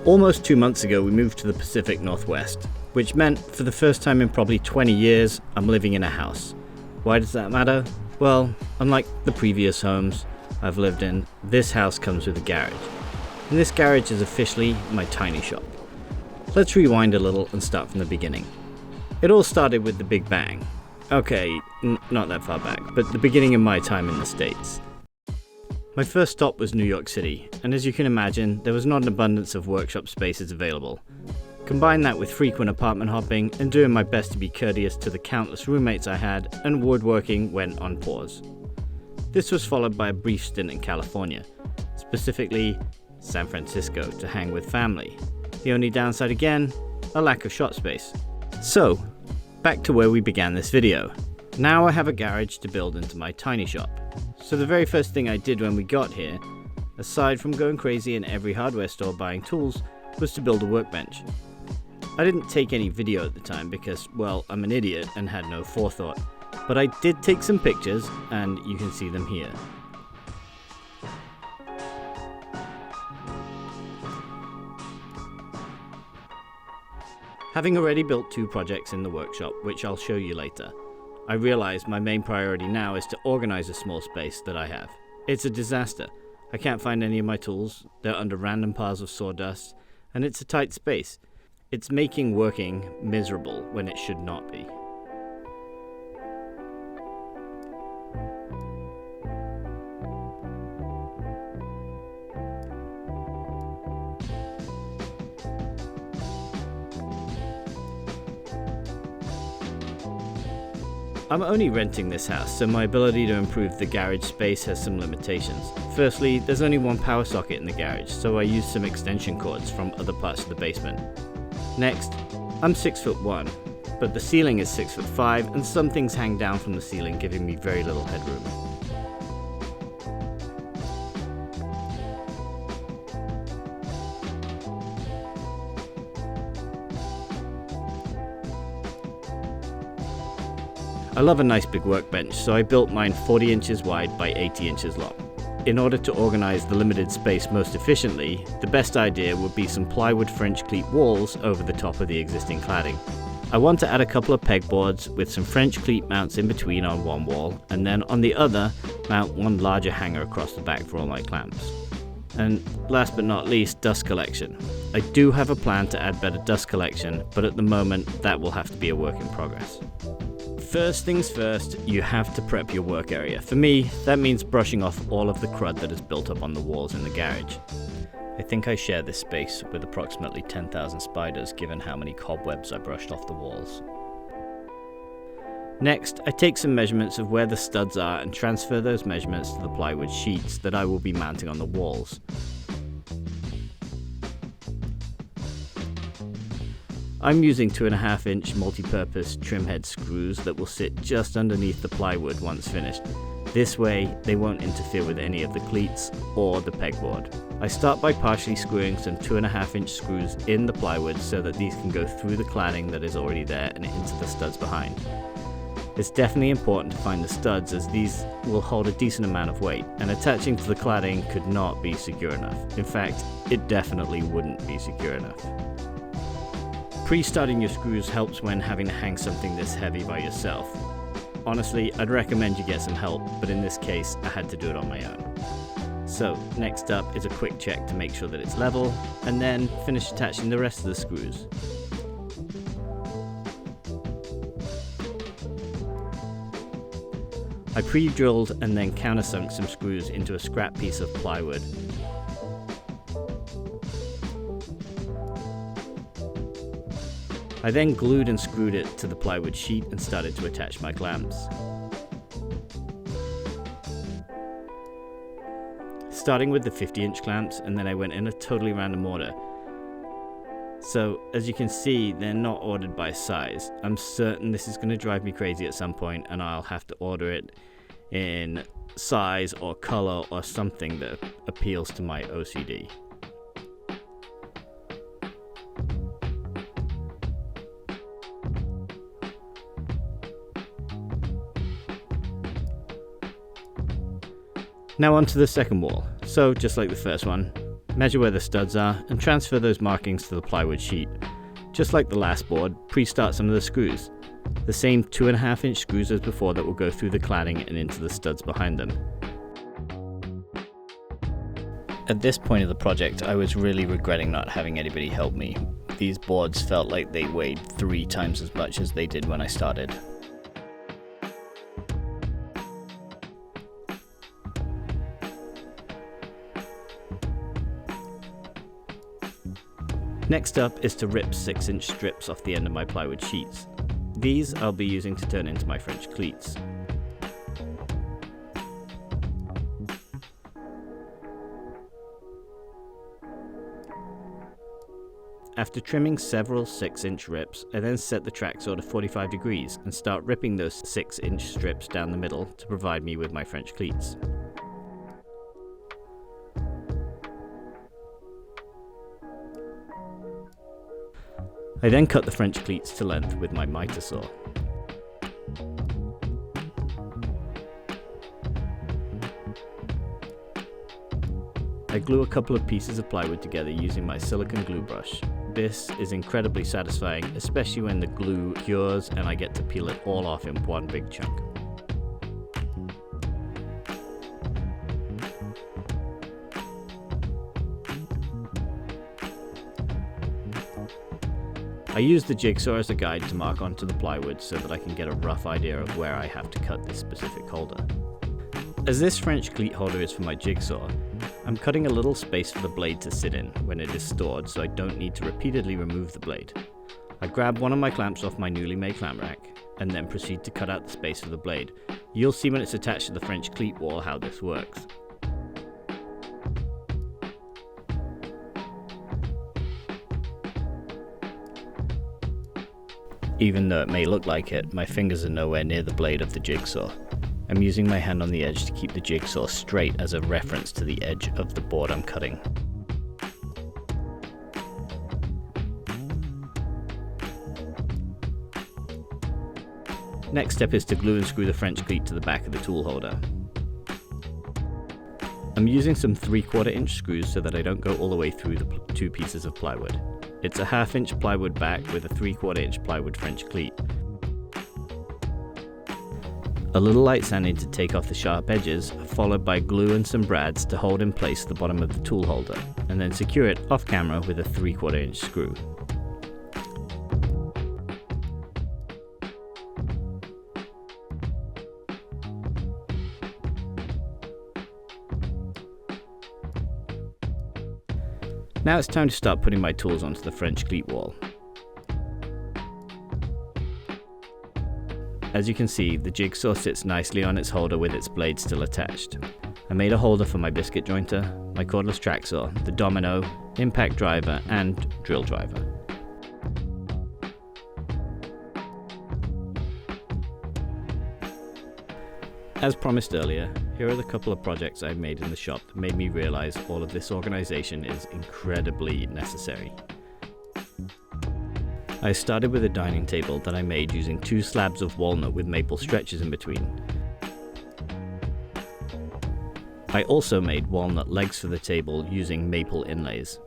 Almost 2 months ago we moved to the Pacific Northwest, which meant for the first time in probably 20 years I'm living in a house. Why does that matter? Well, unlike the previous homes I've lived in, this house comes with a garage. And this garage is officially my tiny shop. Let's rewind a little and start from the beginning. It all started with the Big Bang. Okay, not that far back, but the beginning of my time in the States. My first stop was New York City, and as you can imagine, there was not an abundance of workshop spaces available. Combine that with frequent apartment hopping and doing my best to be courteous to the countless roommates I had, and woodworking went on pause. This was followed by a brief stint in California, specifically San Francisco, to hang with family. The only downside again, a lack of shop space. So, back to where we began this video. Now I have a garage to build into my tiny shop. So the very first thing I did when we got here, aside from going crazy in every hardware store buying tools, was to build a workbench. I didn't take any video at the time because, well, I'm an idiot and had no forethought, but I did take some pictures and you can see them here. Having already built 2 projects in the workshop, which I'll show you later, I realize my main priority now is to organize a small space that I have. It's a disaster. I can't find any of my tools, they're under random piles of sawdust, and it's a tight space. It's making working miserable when it should not be. I'm only renting this house, so my ability to improve the garage space has some limitations. Firstly, there's only one power socket in the garage, so I use some extension cords from other parts of the basement. Next, I'm 6'1", but the ceiling is 6'5", and some things hang down from the ceiling, giving me very little headroom. I love a nice big workbench, so I built mine 40 inches wide by 80 inches long. In order to organize the limited space most efficiently, the best idea would be some plywood French cleat walls over the top of the existing cladding. I want to add a couple of pegboards with some French cleat mounts in between on one wall, and then on the other, mount one larger hanger across the back for all my clamps. And last but not least, dust collection. I do have a plan to add better dust collection, but at the moment, that will have to be a work in progress. First things first, you have to prep your work area. For me, that means brushing off all of the crud that is built up on the walls in the garage. I think I share this space with approximately 10,000 spiders given how many cobwebs I brushed off the walls. Next, I take some measurements of where the studs are and transfer those measurements to the plywood sheets that I will be mounting on the walls. I'm using 2.5-inch multi-purpose trim head screws that will sit just underneath the plywood once finished. This way, they won't interfere with any of the cleats or the pegboard. I start by partially screwing some 2.5-inch screws in the plywood so that these can go through the cladding that is already there and into the studs behind. It's definitely important to find the studs as these will hold a decent amount of weight, and attaching to the cladding could not be secure enough. In fact, it definitely wouldn't be secure enough. Pre-starting your screws helps when having to hang something this heavy by yourself. Honestly, I'd recommend you get some help, but in this case, I had to do it on my own. So, next up is a quick check to make sure that it's level, and then finish attaching the rest of the screws. I pre-drilled and then countersunk some screws into a scrap piece of plywood. I then glued and screwed it to the plywood sheet and started to attach my clamps. Starting with the 50-inch clamps, and then I went in a totally random order. So, as you can see, they're not ordered by size. I'm certain this is going to drive me crazy at some point, and I'll have to order it in size or color or something that appeals to my OCD. Now onto the second wall. So, just like the first one, measure where the studs are, and transfer those markings to the plywood sheet. Just like the last board, pre-start some of the screws. The same 2.5-inch screws as before that will go through the cladding and into the studs behind them. At this point of the project, I was really regretting not having anybody help me. These boards felt like they weighed 3 times as much as they did when I started. Next up is to rip 6-inch strips off the end of my plywood sheets. These I'll be using to turn into my French cleats. After trimming several 6-inch rips, I then set the track saw to 45 degrees and start ripping those 6-inch strips down the middle to provide me with my French cleats. I then cut the French cleats to length with my miter saw. I glue a couple of pieces of plywood together using my silicone glue brush. This is incredibly satisfying, especially when the glue cures and I get to peel it all off in one big chunk. I use the jigsaw as a guide to mark onto the plywood so that I can get a rough idea of where I have to cut this specific holder. As this French cleat holder is for my jigsaw, I'm cutting a little space for the blade to sit in when it is stored so I don't need to repeatedly remove the blade. I grab one of my clamps off my newly made clamp rack and then proceed to cut out the space for the blade. You'll see when it's attached to the French cleat wall how this works. Even though it may look like it, my fingers are nowhere near the blade of the jigsaw. I'm using my hand on the edge to keep the jigsaw straight as a reference to the edge of the board I'm cutting. Next step is to glue and screw the French cleat to the back of the tool holder. I'm using some 3/4-inch screws so that I don't go all the way through the 2 pieces of plywood. It's a 1/2-inch plywood back with a 3/4-inch plywood French cleat. A little light sanding to take off the sharp edges, followed by glue and some brads to hold in place the bottom of the tool holder, and then secure it off camera with a 3/4-inch screw. Now it's time to start putting my tools onto the French cleat wall. As you can see, the jigsaw sits nicely on its holder with its blade still attached. I made a holder for my biscuit jointer, my cordless track saw, the domino, impact driver, and drill driver. As promised earlier, here are the couple of projects I've made in the shop that made me realize all of this organization is incredibly necessary. I started with a dining table that I made using 2 slabs of walnut with maple stretches in between. I also made walnut legs for the table using maple inlays.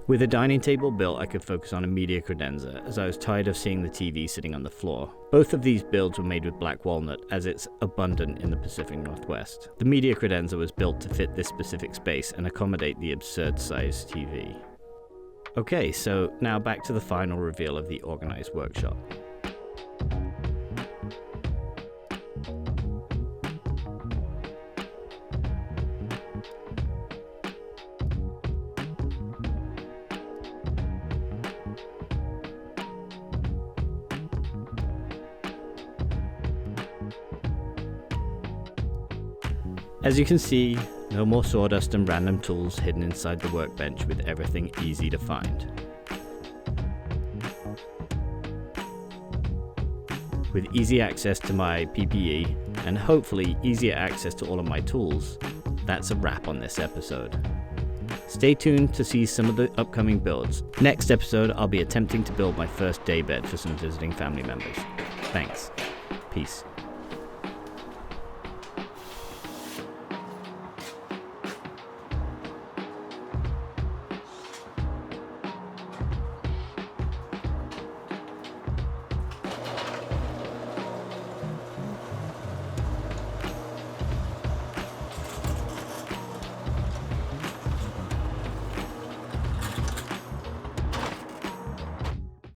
With a dining table built, I could focus on a media credenza, as I was tired of seeing the TV sitting on the floor. Both of these builds were made with black walnut, as it's abundant in the Pacific Northwest. The media credenza was built to fit this specific space and accommodate the absurd-sized TV. Okay, so now back to the final reveal of the organized workshop. As you can see, no more sawdust and random tools hidden inside the workbench with everything easy to find. With easy access to my PPE, and hopefully easier access to all of my tools, that's a wrap on this episode. Stay tuned to see some of the upcoming builds. Next episode, I'll be attempting to build my first daybed for some visiting family members. Thanks. Peace.